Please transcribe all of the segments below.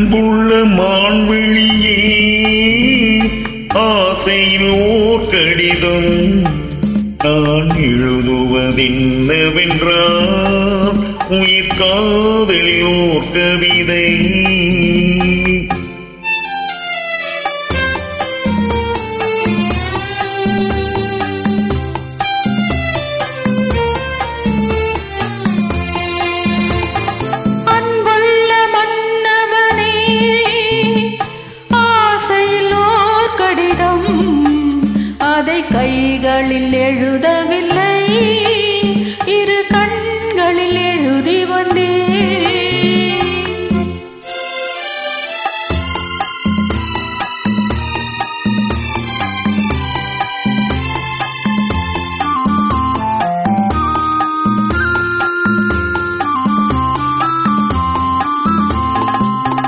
அன்புள்ள மான்விழியே ஆசையில் ஓர் கடிதம் நான் எழுதுவதென்னவென்றால் உயிர் காதலில் ஓர் கவிதை. கைகளில் எழுதவில்லை, இரு கண்களில் எழுதி வந்தே.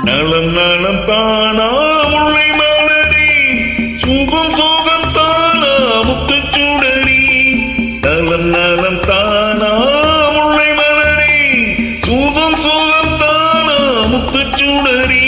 நலம் நலம் தானா முல்லை மலரே, சுகம் சுகம் தானா முத்துச்சுடரி. நலம் நலம் தானா முல்லை மலரே, சுகம் சுகம் தானா முத்துச்சுடரி.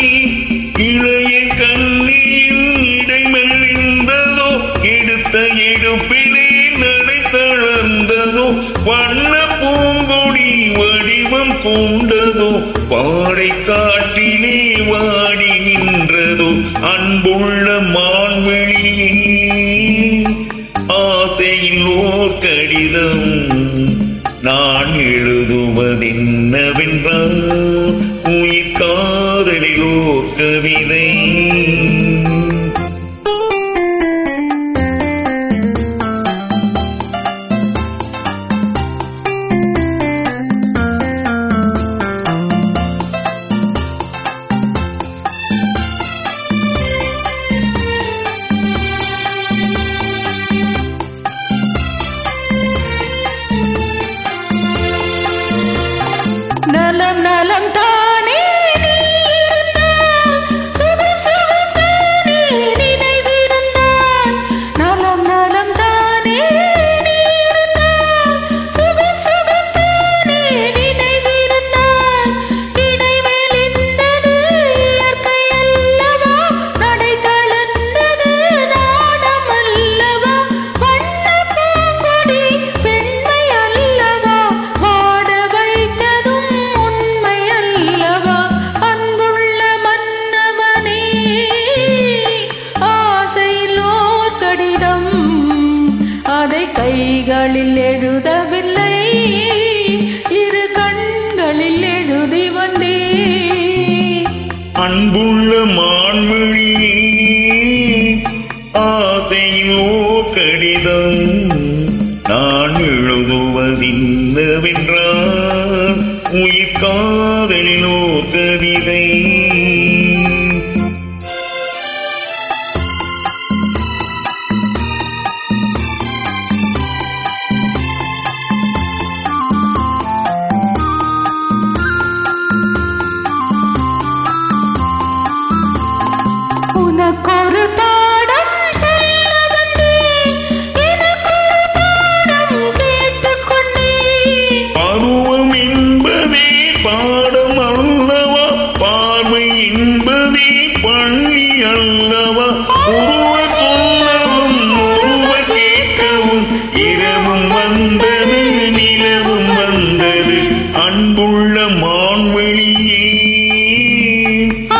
இளைய கண்ணியின் இடை மெல்லிந்ததோ, எடுத்த எடுப்பிலே நடை தளர்ந்ததோ. வண்ண பூங்கொடி வடிவம் கொண்டதோ, பாடை காட்டிலே வாடி நின்றதோ. அன்புள்ள மான்விழியே ஆசையில் ஓர் கடிதம் நான் எழுதுவதென்னவென்றால் உயிர் காதலில் ஓர் கவிதை. நலம் நலம் தானே நீ இருந்தால், சுகம் சுகம் தானே நினைவிருந்தால். நலம் நலம் தானே நீ இருந்தால், சுகம் சுகம் தானே நினைவிருந்தால். இடைமேல் இருந்தது இயற்கை அல்லவா, நடை தளர்ந்தது நாடம் அல்லவா. வண்ண பூங்கொடி பெண்மை அல்லவா, வாட வைத்ததும் உண்மை அல்லவா. அன்புள்ள மன்னவனே ஆசையில் ஓர் கடிதம், அதை கைகளில் எழுதவில்லை, இரு கண்களில் எழுதி வந்தே. அன்புள்ள மான்விழியே ஆசையில் ஓர் கடிதம் நான் எழுதுவதென்னவென்றால் உயிர் காதலில் ஓர் கவிதை. உனக்கொரு பாடம் சொல்ல வந்தேன், எனக்கொரு பாடம் கேட்டுக்கொண்டேன். பருவம் என்பதே பாடம் அல்லவா, பார்வை என்பதே பள்ளி அல்லவா. ஒருவ சொல்லவும் ஒருவ கேட்கவும் இரவும் வந்தது நிலவும் வந்தது. அன்புள்ள மான்விழியே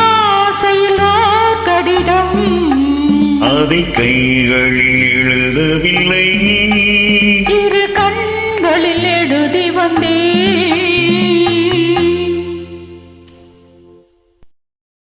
ஆசையில் ஓர் கடிதம், அதை கைகளில் எழுதவில்லை, இரு கண்களில் எழுதி வந்தே.